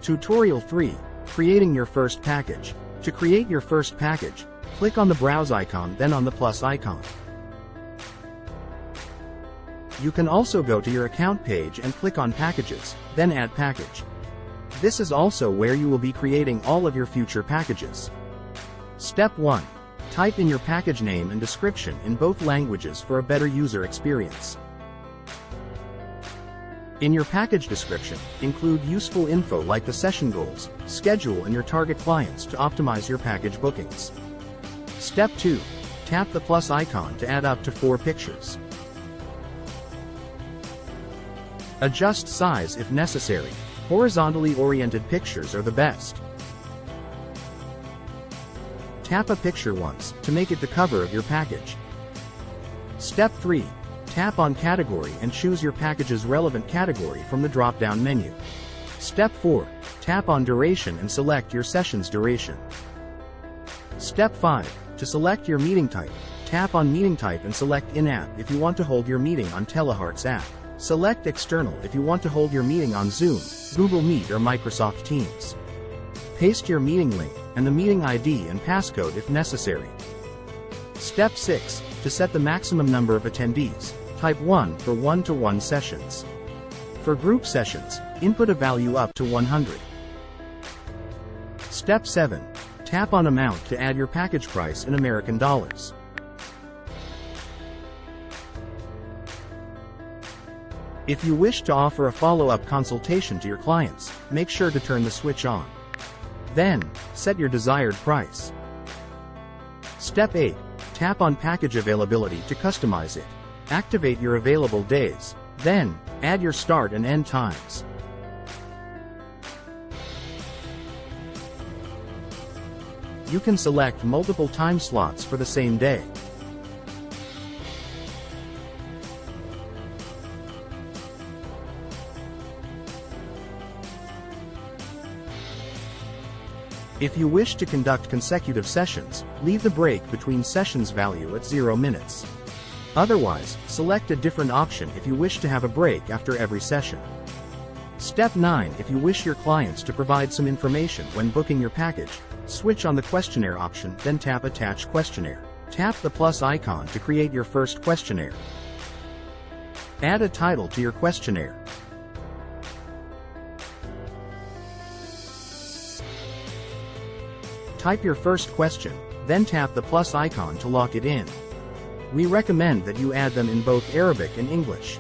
Tutorial 3. Creating your first package. To create your first package, click on the browse icon, then on the plus icon. You can also go to your account page and click on Packages, then Add Package. This is also where you will be creating all of your future packages. Step 1. Type in your package name and description in both languages for a better user experience. In your package description, include useful info like the session goals, schedule, and your target clients to optimize your package bookings. Step 2. Tap the plus icon to add up to 4 pictures. Adjust size if necessary. Horizontally oriented pictures are the best. Tap a picture once to make it the cover of your package. Step 3. Tap on Category and choose your package's relevant category from the drop-down menu. Step 4. Tap on Duration and select your session's duration. Step 5. To select your meeting type, tap on Meeting Type and select In-App if you want to hold your meeting on Teleheart's app. Select External if you want to hold your meeting on Zoom, Google Meet, or Microsoft Teams. Paste your meeting link and the meeting ID and passcode if necessary. Step 6. To set the maximum number of attendees, type 1 for 1-to-1 sessions. For group sessions, input a value up to 100. Step 7. Tap on Amount to add your package price in American dollars. If you wish to offer a follow-up consultation to your clients, make sure to turn the switch on. Then, set your desired price. Step 8. Tap on Package Availability to customize it. Activate your available days. Then, add your start and end times. You can select multiple time slots for the same day. If you wish to conduct consecutive sessions, leave the break between sessions value at 0 minutes. Otherwise, select a different option if you wish to have a break after every session. Step 9. If you wish your clients to provide some information when booking your package, switch on the questionnaire option, then tap Attach Questionnaire. Tap the plus icon to create your first questionnaire. Add a title to your questionnaire. Type your first question, then tap the plus icon to lock it in. We recommend that you add them in both Arabic and English.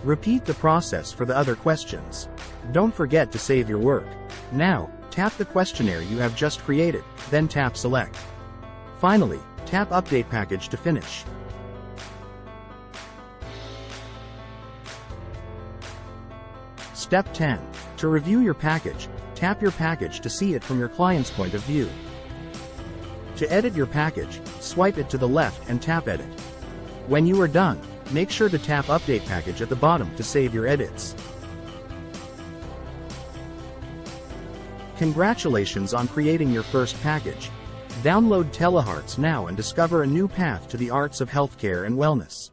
Repeat the process for the other questions. Don't forget to save your work. Now, tap the questionnaire you have just created, then tap Select. Finally, tap Update Package to finish. Step 10. To review your package, tap your package to see it from your client's point of view. To edit your package, swipe it to the left and tap Edit. When you are done, make sure to tap Update Package at the bottom to save your edits. Congratulations on creating your first package. Download Telehearts now and discover a new path to the arts of healthcare and wellness.